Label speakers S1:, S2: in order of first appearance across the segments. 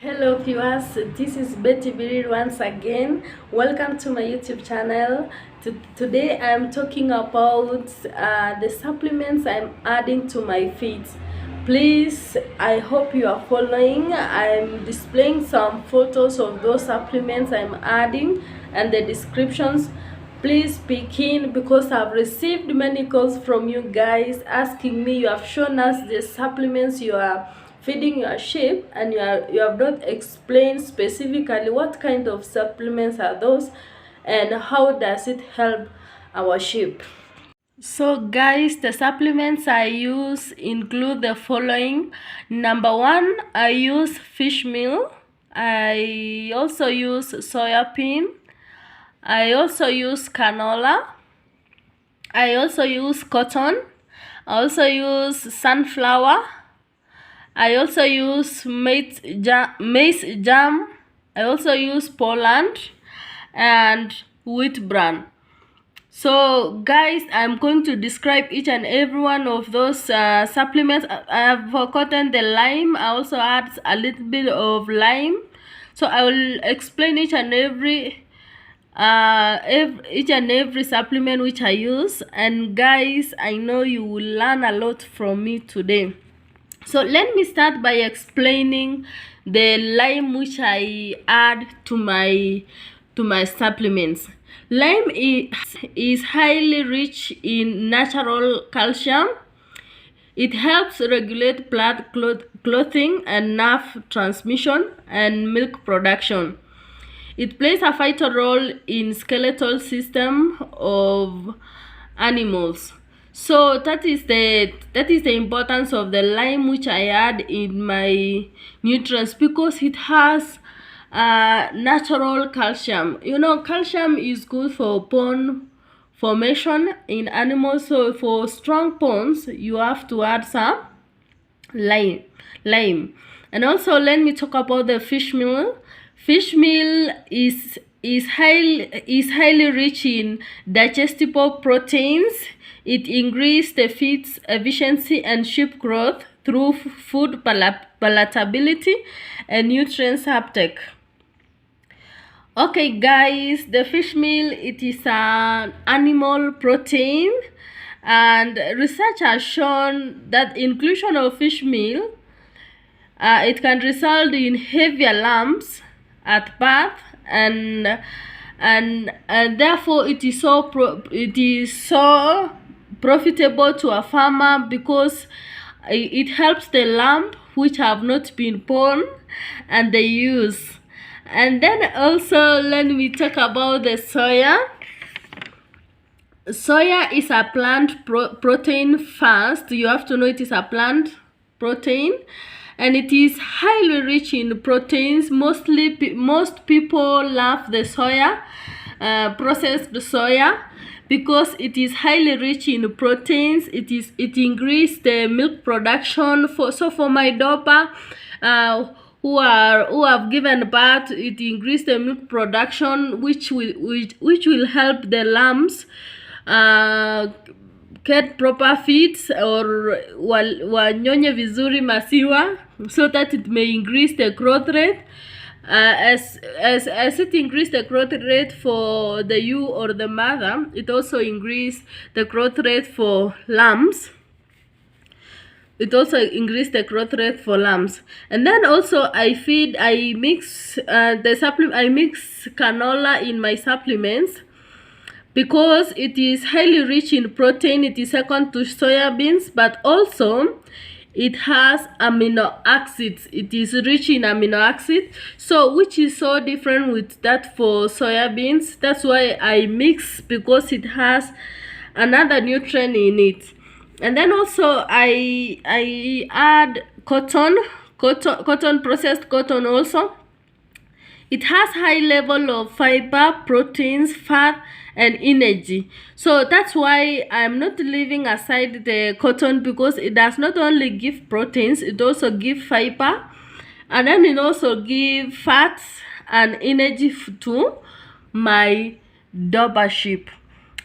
S1: Hello viewers, this is Betty Biri once again. Welcome to my YouTube channel. Today I'm talking about the supplements I'm adding to my feed. Please, I hope you are following. I'm displaying some photos of those supplements I'm adding and the descriptions. Please be keen because I've received many calls from you guys asking me. You have shown us the supplements you are feeding your sheep, and you have not explained specifically what kind of supplements are those and how does it help our sheep. So guys, the supplements I use include the following. Number one, I use fish meal. I also use soya bean. I also use canola. I also use cotton. I also use sunflower. I also use maize germ. I also use Poland and wheat bran. So guys, I'm going to describe each and every one of those supplements. I have forgotten the lime. I also add a little bit of lime. So I will explain each and every supplement which I use. And guys, I know you will learn a lot from me today. So let me start by explaining the lime which I add to my supplements. Lime is highly rich in natural calcium. It helps regulate blood clotting and nerve transmission and milk production. It plays a vital role in skeletal system of animals. So that is the importance of the lime which I add in my nutrients, because it has natural calcium. You know, calcium is good for bone formation in animals. So for strong bones, you have to add some lime. And also let me talk about the fish meal. Fish meal is highly rich in digestible proteins. It increases the feed's efficiency and sheep growth through food palatability and nutrients uptake. Okay guys, the fish meal, it is an animal protein, and research has shown that inclusion of fish meal it can result in heavier lumps at birth, and therefore it is so profitable to a farmer, because it helps the lamb which have not been born and the ewes. And then also let me talk about the soya. Soya is a plant protein first. You have to know it is a plant protein, and it is highly rich in proteins. Most people love the soya, processed soya, because it is highly rich in proteins. It increases the milk production. For my daughter who have given birth, it increases the milk production, which will help the lambs get proper feeds or wanyonye vizuri maziwa, so that it may increase the growth rate. As it increases the growth rate for the ewe or the mother, it also increases the growth rate for lambs. And then also I mix canola in my supplements, because it is highly rich in protein. It is second to soyabeans, but also it has amino acids. It is rich in amino acids, so which is so different with that for soyabeans. That's why I mix, because it has another nutrient in it. And then also I add cotton, processed cotton also. It has high level of fiber, proteins, fat, and energy. So that's why I'm not leaving aside the cotton, because it does not only give proteins, it also gives fiber, and then it also gives fats and energy to my Dober sheep.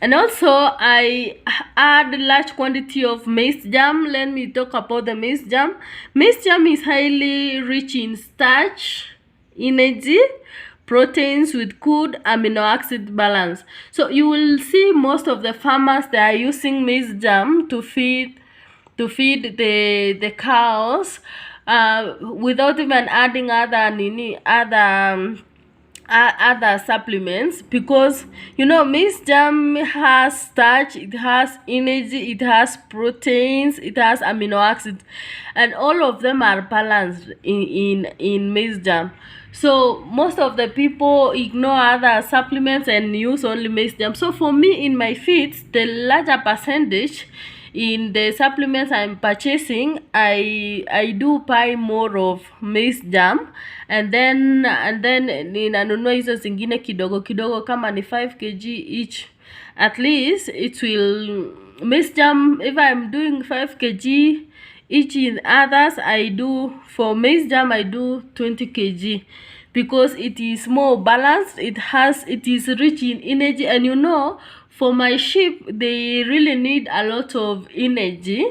S1: And also I add large quantity of maize germ. Let me talk about the maize germ. Maize germ is highly rich in starch, energy, proteins with good amino acid balance. So you will see most of the farmers, they are using maize germ to feed the cows, without even adding other supplements, because you know maize germ has starch, it has energy, it has proteins, it has amino acids, and all of them are balanced in maize germ. So most of the people ignore other supplements and use only maize germ. So for me, in my feeds, the larger percentage in the supplements I'm purchasing, I do buy more of maize germ, and then ninanunua hizo zingine kidogo kidogo, kama ni 5 kg each. At least it will maize germ, if I'm doing 5 kg each in others, I do for maize germ I do 20 kg, because it is more balanced, it is rich in energy. And you know, for my sheep, they really need a lot of energy.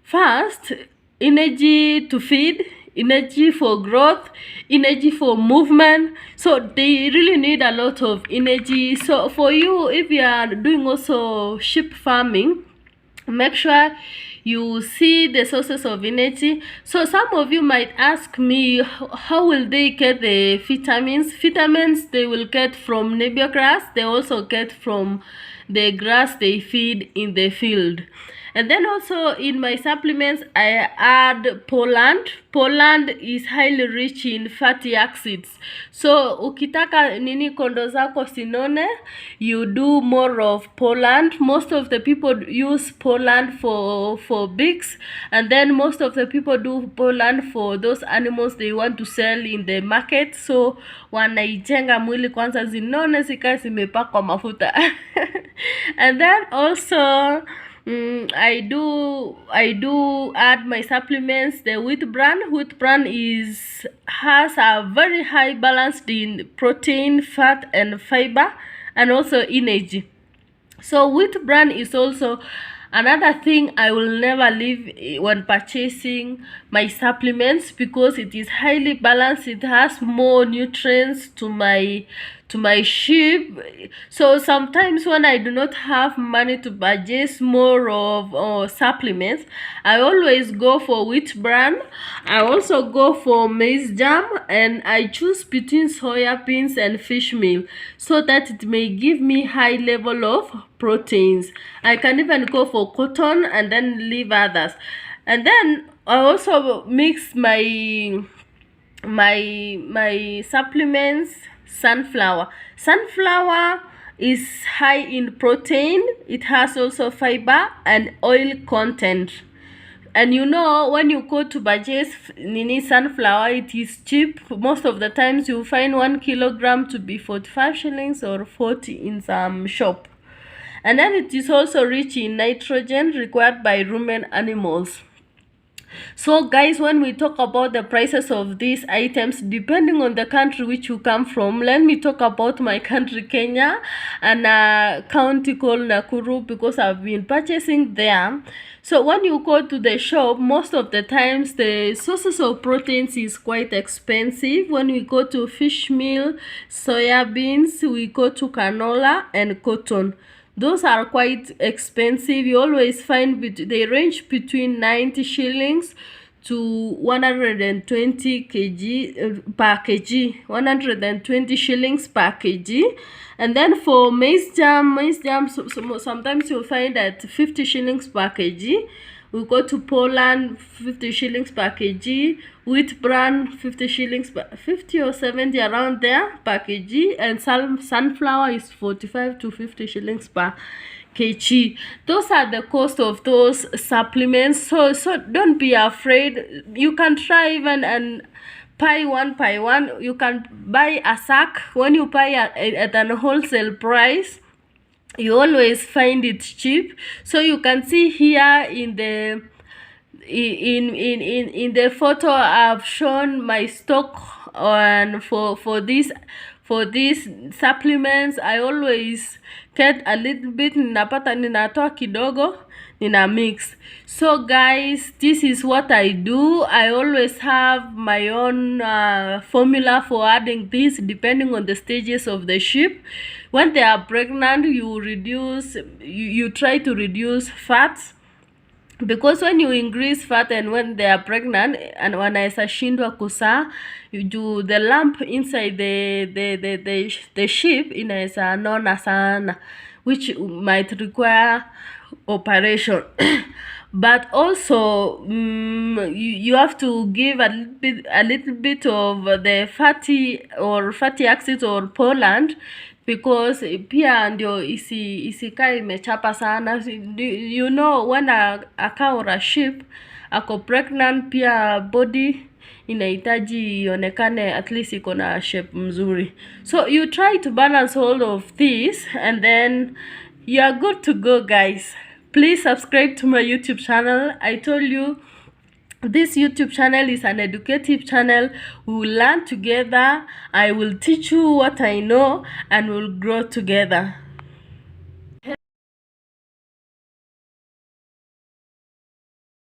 S1: First, energy to feed, energy for growth, energy for movement. So they really need a lot of energy. So for you, if you are doing also sheep farming, make sure you see the sources of energy. So some of you might ask me, how will they get the vitamins? They will get from nappier grass. They also get from the grass they feed in the field. And then also in my supplements, I add Poland is highly rich in fatty acids. So ukitaka nini kondo zako sinone, you do more of Poland. Most of the people use Poland for bigs, and then most of the people do Poland for those animals they want to sell in the market. So wanaijenga mwili kwanza zinone zikae zimepakwa mafuta. And then also I do add my supplements, the wheat bran. Wheat bran has a very high balance in protein, fat, and fiber, and also energy. So wheat bran is also another thing I will never leave when purchasing my supplements, because it is highly balanced. It has more nutrients to my sheep. So sometimes when I do not have money to purchase more of supplements, I always go for wheat bran. I also go for maize germ, and I choose between soyabeans and Fishmeal, so that it may give me high level of proteins. I can even go for cotton and then leave others. And then I also mix my supplements. Sunflower is high in protein. It has also fiber and oil content. And you know, when you go to purchase nini sunflower, it is cheap. Most of the times you find 1 kilogram to be 45 shillings or 40 in some shop. And then it is also rich in nitrogen required by rumen animals. So guys, when we talk about the prices of these items, depending on the country which you come from, let me talk about my country, Kenya, and a county called Nakuru, because I've been purchasing there. So when you go to the shop, most of the times the sources of proteins is quite expensive. When we go to Fishmeal, soyabeans, we go to canola and cotton. Those are quite expensive. You always find they range between 90 shillings to 120 kg per kg, 120 shillings per kg. And then for maize germ, sometimes you'll find that 50 shillings per kg. We go to Poland, 50 shillings per kg. Wheat bran, 50 shillings per 50 or 70 around there per kg. And sunflower is 45 to 50 shillings per kg. Those are the cost of those supplements. So don't be afraid. You can try even and buy one by one. You can buy a sack. When you buy at an wholesale price, you always find it cheap. So you can see here in the in the photo I've shown my stock on for for these supplements. I always get a little bit, ninatoa kidogo, nina mix. So guys, this is what I do. I always have my own formula for adding this depending on the stages of the sheep. When they are pregnant, you try to reduce fats, because when you increase fat and when they are pregnant and wanaweza shindwa kusaa, the lump inside the sheep inaweza nona sana, which might require operation. But also you have to give a little bit of the fatty acids or pollen, because pia ndio isikae imechapa sana. You know, when a cow or a sheep ako pregnant, pia body inahitaji ionekane at least iko na shape mzuri. So you try to balance all of this and then you are good to go, guys. Please subscribe to my YouTube channel. I told you, this YouTube channel is an educative channel. We will learn together. I will teach you what I know and we'll grow together.